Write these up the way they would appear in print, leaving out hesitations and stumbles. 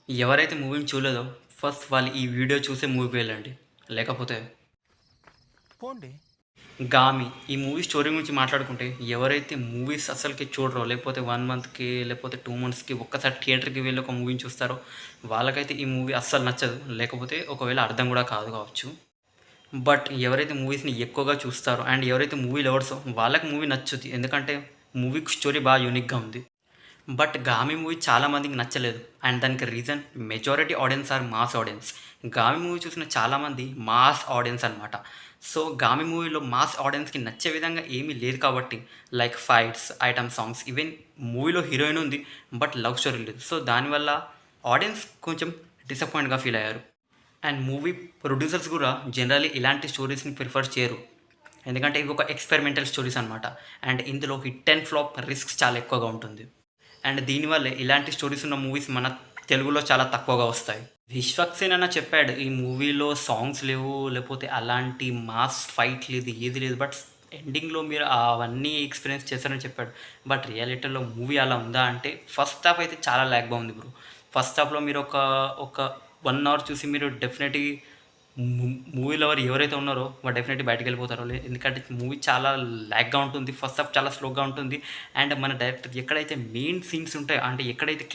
ఎవరైతే మూవీని చూడలేదో ఫస్ట్ వాళ్ళు ఈ వీడియో చూసే మూవీకి వెళ్ళండి. లేకపోతే పోండి. 'గామి' ఈ మూవీ స్టోరీ గురించి మాట్లాడుకుంటే ఎవరైతే మూవీస్ అస్సలకి చూడరో, లేకపోతే 1 మంత్‌కి లేకపోతే 2 మంత్స్‌కి ఒక్కసారి థియేటర్‌కి వెళ్ళి ఒక మూవీని చూస్తారో వాళ్ళకైతే ఈ మూవీ అస్సలు నచ్చదు. లేకపోతే ఒకవేళ అర్థం కూడా కాదు కావచ్చు. బట్ ఎవరైతే మూవీస్‌ని ఎక్కువగా చూస్తారో అండ్ ఎవరైతే మూవీ లవర్సో వాళ్ళకి మూవీ నచ్చుద్ది. ఎందుకంటే మూవీ స్టోరీ బాగా యూనిక్‌గా ఉంది. బట్ 'గామి' మూవీ చాలా మందికి నచ్చలేదు. అండ్ దానికి reason majority audience are mass audience. 'Gami' movie చూసిన చాలామంది మాస్ ఆడియన్స్ అనమాట. సో 'గామి' మూవీలో మాస్ ఆడియన్స్‌కి నచ్చే విధంగా ఏమీ లేదు కాబట్టి like fights, item songs, even మూవీలో హీరోయిన్ ఉంది బట్ లవ్ స్టోరీ లేదు. సో దానివల్ల ఆడియన్స్ కొంచెం డిసప్పాయింట్‌గా ఫీల్ అయ్యారు. అండ్ మూవీ ప్రొడ్యూసర్స్ కూడా జనరల్లీ ఇలాంటి స్టోరీస్‌ని ప్రిఫర్ చేయరు. ఎందుకంటే ఇవి ఒక ఎక్స్పెరిమెంటల్ స్టోరీస్ అనమాట. అండ్ ఇందులో హిట్ అండ్ ఫ్లాప్ రిస్క్స్ చాలా ఎక్కువగా ఉంటుంది. అండ్ దీనివల్లే ఇలాంటి స్టోరీస్ ఉన్న మూవీస్ మన తెలుగులో చాలా తక్కువగా వస్తాయి. విశ్వక్సేన్ అన్న చెప్పాడు ఈ మూవీలో సాంగ్స్ లేవు, లేకపోతే అలాంటి మాస్ ఫైట్ లేదు, ఏది లేదు. బట్ ఎండింగ్లో మీరు అవన్నీ ఎక్స్పీరియన్స్ చేశారని చెప్పాడు. బట్ రియాలిటీలో మూవీ అలా ఉందా అంటే ఫస్ట్ హాఫ్ అయితే చాలా ల్యాగ్గా ఉంది బ్రో. ఫస్ట్ హాఫ్లో మీరు ఒక ఒక 1 అవర్ చూసి మీరు డెఫినెట్లీ మూవీ లవర్ ఎవరైతే ఉన్నారో వాళ్ళు డెఫినెట్లీ బయటకు వెళ్ళిపోతారో. ఎందుకంటే మూవీ చాలా ల్యాగ్గా ఉంటుంది, ఫస్ట్ హాఫ్ చాలా స్లోగా ఉంటుంది. అండ్ మన డైరెక్టర్ ఎక్కడైతే మెయిన్ సీన్స్ ఉంటాయో, అంటే ఎక్కడైతే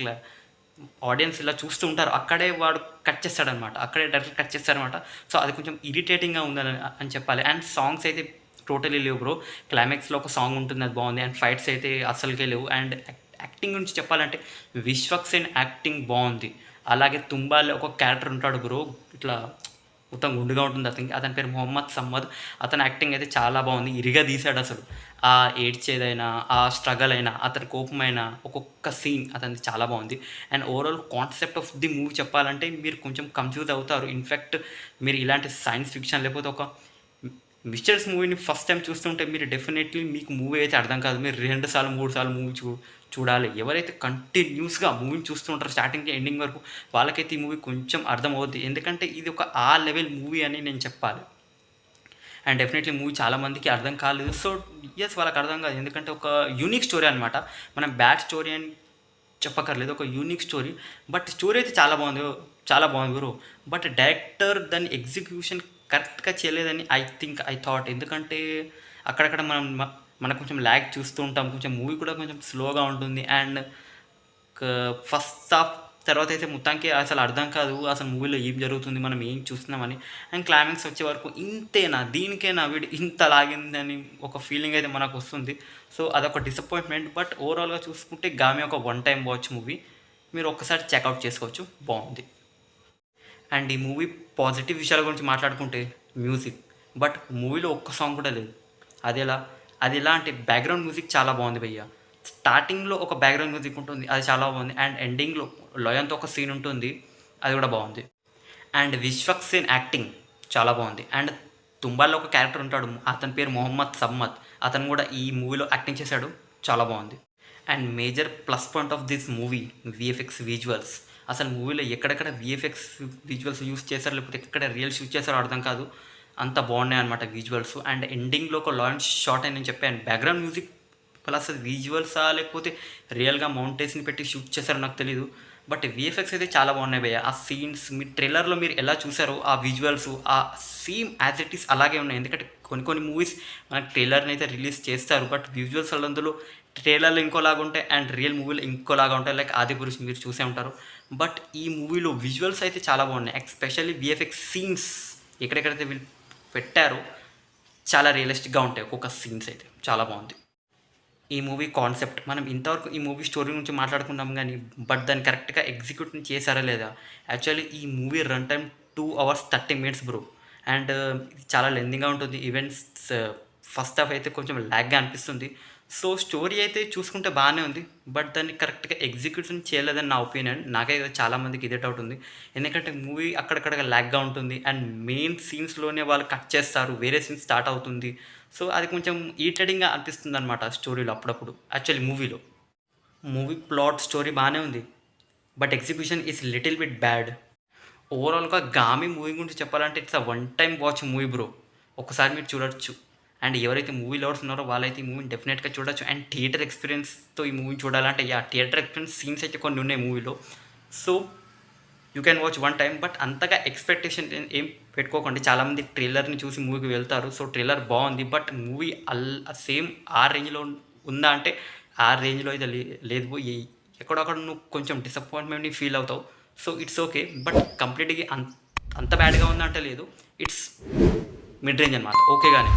ఆడియన్స్ ఇలా చూస్తూ ఉంటారో అక్కడే వాడు కట్ చేస్తాడనమాట, అక్కడే డైరెక్టర్ కట్ చేస్తారనమాట. సో అది కొంచెం ఇరిటేటింగ్గా ఉందని అని చెప్పాలి. అండ్ సాంగ్స్ అయితే టోటలీ లేవు బ్రో. క్లైమాక్స్లో ఒక సాంగ్ ఉంటుంది, అది బాగుంది. అండ్ ఫైట్స్ అయితే అస్సలకే లేవు. అండ్ యాక్టింగ్ గురించి చెప్పాలంటే విశ్వక్సేన్ యాక్టింగ్ బాగుంది. అలాగే తుంబాలో ఒక క్యారెక్టర్ ఉంటాడు బ్రో, ఇట్లా మొత్తం గుండుగా ఉంటుంది అతని పేరు మొహమ్మద్ సమ్మద్. అతని యాక్టింగ్ అయితే చాలా బాగుంది, ఇరిగా తీశాడు అసలు. ఆ ఏడ్చేదైనా, ఆ స్ట్రగల్ అయినా, అతని కోపమైనా, ఒక్కొక్క సీన్ అతనిది చాలా బాగుంది. And overall concept of the movie చెప్పాలంటే మీరు కొంచెం కన్ఫ్యూజ్ అవుతారు. ఇన్ఫ్యాక్ట్ మీరు ఇలాంటి సైన్స్ ఫిక్షన్ లేకపోతే ఒక మిస్టర్స్ మూవీని ఫస్ట్ టైం చూస్తుంటే మీరు డెఫినెట్లీ మీకు మూవీ అయితే అర్థం కాదు. మీరు 2 సార్లు 3 సార్లు మూవీ చూడాలి. ఎవరైతే కంటిన్యూస్గా మూవీని చూస్తుంటారో స్టార్టింగ్ ఎండింగ్ వరకు వాళ్ళకైతే ఈ మూవీ కొంచెం అర్థం అవుద్ది. ఎందుకంటే ఇది ఒక ఆ లెవెల్ మూవీ అని నేను చెప్పాలి. అండ్ డెఫినెట్లీ మూవీ చాలామందికి అర్థం కాలేదు. సో ఎస్, వాళ్ళకి అర్థం కాదు. ఎందుకంటే ఒక యూనిక్ స్టోరీ అనమాట. మనం బ్యాడ్ స్టోరీ అని చెప్పక్కర్లేదు, ఒక యూనిక్ స్టోరీ. బట్ స్టోరీ అయితే చాలా బాగుంది, చాలా బాగుంది బ్రో. బట్ డైరెక్టర్ దాని ఎగ్జిక్యూషన్ కరెక్ట్గా చేయలేదని ఐ థాట్. ఎందుకంటే అక్కడక్కడ మనకు కొంచెం ల్యాగ్ చూస్తూ ఉంటాం, కొంచెం మూవీ కూడా కొంచెం స్లోగా ఉంటుంది. అండ్ ఫస్ట్ హాఫ్ తర్వాత అయితే మొత్తానికి అసలు అర్థం కాదు అసలు మూవీలో ఏం జరుగుతుంది, మనం ఏం చూస్తున్నామని. అండ్ క్లైమాక్స్ వచ్చే వరకు ఇంతేనా, దీనికైనా వీడు ఇంత లాగిందని ఒక ఫీలింగ్ అయితే మనకు వస్తుంది. సో అదొక డిసప్పాయింట్మెంట్. బట్ ఓవరాల్గా చూసుకుంటే 'గామి' ఒక వన్ టైం వాచ్ మూవీ, మీరు ఒక్కసారి చెక్అవుట్ చేసుకోవచ్చు, బాగుంది. అండ్ ఈ మూవీ పాజిటివ్ విషయాల గురించి మాట్లాడుకుంటే మ్యూజిక్. బట్ మూవీలో ఒక్క సాంగ్ కూడా లేదు. అది ఎలా అది ఎలా అంటే బ్యాక్గ్రౌండ్ మ్యూజిక్ చాలా బాగుంది భయ్య. స్టార్టింగ్లో ఒక బ్యాక్గ్రౌండ్ మ్యూజిక్ ఉంటుంది, అది చాలా బాగుంది. అండ్ ఎండింగ్లో లయన్తో ఒక సీన్ ఉంటుంది, అది కూడా బాగుంది. అండ్ విశ్వక్సేన్ యాక్టింగ్ చాలా బాగుంది. అండ్ తుంబాల్లో ఒక క్యారెక్టర్ ఉంటాడు, అతని పేరు మొహమ్మద్ సమ్మద్. అతను కూడా ఈ మూవీలో యాక్టింగ్ చేశాడు, చాలా బాగుంది. And major plus point of this movie VFX visuals. అసలు మూవీలో ఎక్కడెక్కడ విఎఫ్ఎక్స్ విజువల్స్ యూస్ చేశారు, లేకపోతే ఎక్కడ రియల్స్ యూజ్ చేశారో అర్థం కాదు, అంత బాగున్నాయి అనమాట విజువల్స్. అండ్ ఎండింగ్లో ఒక లాంచ్ షాట్ అని నేను చెప్పాను, బ్యాక్గ్రౌండ్ మ్యూజిక్ ప్లస్ విజువల్సా లేకపోతే రియల్గా మౌంటైన్స్ని పెట్టి షూట్ చేశారో నాకు తెలీదు. బట్ విఎఫ్ఎక్స్ అయితే చాలా బాగున్నాయి భయ్య. ఆ సీన్స్ మీ ట్రైలర్లో మీరు ఎలా చూసారో ఆ విజువల్స్ ఆ సేమ్ యాజ్ ఇట్ ఈస్ అలాగే ఉన్నాయి. ఎందుకంటే కొన్ని మూవీస్ మనకు ట్రైలర్ని అయితే రిలీజ్ చేస్తారు, బట్ విజువల్స్ అందులో ట్రైలర్లో ఇంకోలాగా ఉంటాయి అండ్ రియల్ మూవీలో ఇంకోలాగా ఉంటాయి. లైక్ ఆదిపురుష్ మీరు చూసే ఉంటారు. బట్ ఈ మూవీలో విజువల్స్ అయితే చాలా బాగున్నాయి. ఎస్పెషల్లీ విఎఫ్ఎక్స్ సీన్స్ ఎక్కడెక్కడైతే వీళ్ళు పెట్టారో చాలా రియలిస్టిక్గా ఉంటాయి ఒక్కొక్క సీన్స్, అయితే చాలా బాగుంది. ఈ మూవీ కాన్సెప్ట్ మనం ఇంతవరకు ఈ మూవీ స్టోరీ గురించి మాట్లాడుకున్నాం కానీ బట్ దాన్ని కరెక్ట్గా ఎగ్జిక్యూట్ చేశారా లేదా. యాక్చువల్లీ ఈ movie run time 2 hours 30 minutes bro. And చాలా లెందీగా ఉంటుంది. ఈవెంట్స్ ఫస్ట్ హాఫ్ అయితే కొంచెం ల్యాగ్గా అనిపిస్తుంది. సో స్టోరీ అయితే చూసుకుంటే బాగానే ఉంది, బట్ దాన్ని కరెక్ట్గా ఎగ్జిక్యూషన్ చేయలేదని నా ఒపీనియన్. నాకైతే చాలామందికి ఇదే డౌట్ ఉంది. ఎందుకంటే మూవీ అక్కడక్కడ ల్యాగ్గా ఉంటుంది అండ్ మెయిన్ సీన్స్లోనే వాళ్ళు కట్ చేస్తారు, వేరే సీన్స్ స్టార్ట్ అవుతుంది. సో అది కొంచెం ఈటెడింగ్గా అనిపిస్తుంది అనమాట స్టోరీలో అప్పుడప్పుడు. యాక్చువల్లీ మూవీ ప్లాట్ స్టోరీ బాగానే ఉంది, but execution is little bit bad. ఓవరాల్గా 'గామి' మూవీ గురించి చెప్పాలంటే it's a one time watch movie bro. ఒకసారి మీరు చూడొచ్చు. అండ్ ఎవరైతే మూవీ లవర్స్ ఉన్నారో వాళ్ళైతే ఈ మూవీని డెఫినెట్గా చూడొచ్చు. అండ్ థియేటర్ ఎక్స్పీరియన్స్తో ఈ మూవీని చూడాలంటే థియేటర్ ఎక్స్పీరియన్స్ సీన్స్ అయితే కొన్ని ఉన్నాయి మూవీలో. So you can watch one time. But అంతగా ఎక్స్పెక్టేషన్ ఏం పెట్టుకోకండి. చాలామంది ట్రైలర్ని చూసి మూవీకి వెళ్తారు. సో ట్రైలర్ బాగుంది, బట్ మూవీ సేమ్ ఆ రేంజ్లో ఉందా అంటే ఆ రేంజ్లో అయితే లేదు. ఎక్కడొక్కడ నువ్వు కొంచెం డిసప్పాయింట్మెంట్ని ఫీల్ అవుతావు. సో ఇట్స్ ఓకే, బట్ కంప్లీట్గా అంత బ్యాడ్గా ఉందా అంటే లేదు. ఇట్స్ మిడ్ రేంజ్ అనమాట, ఓకే కానీ.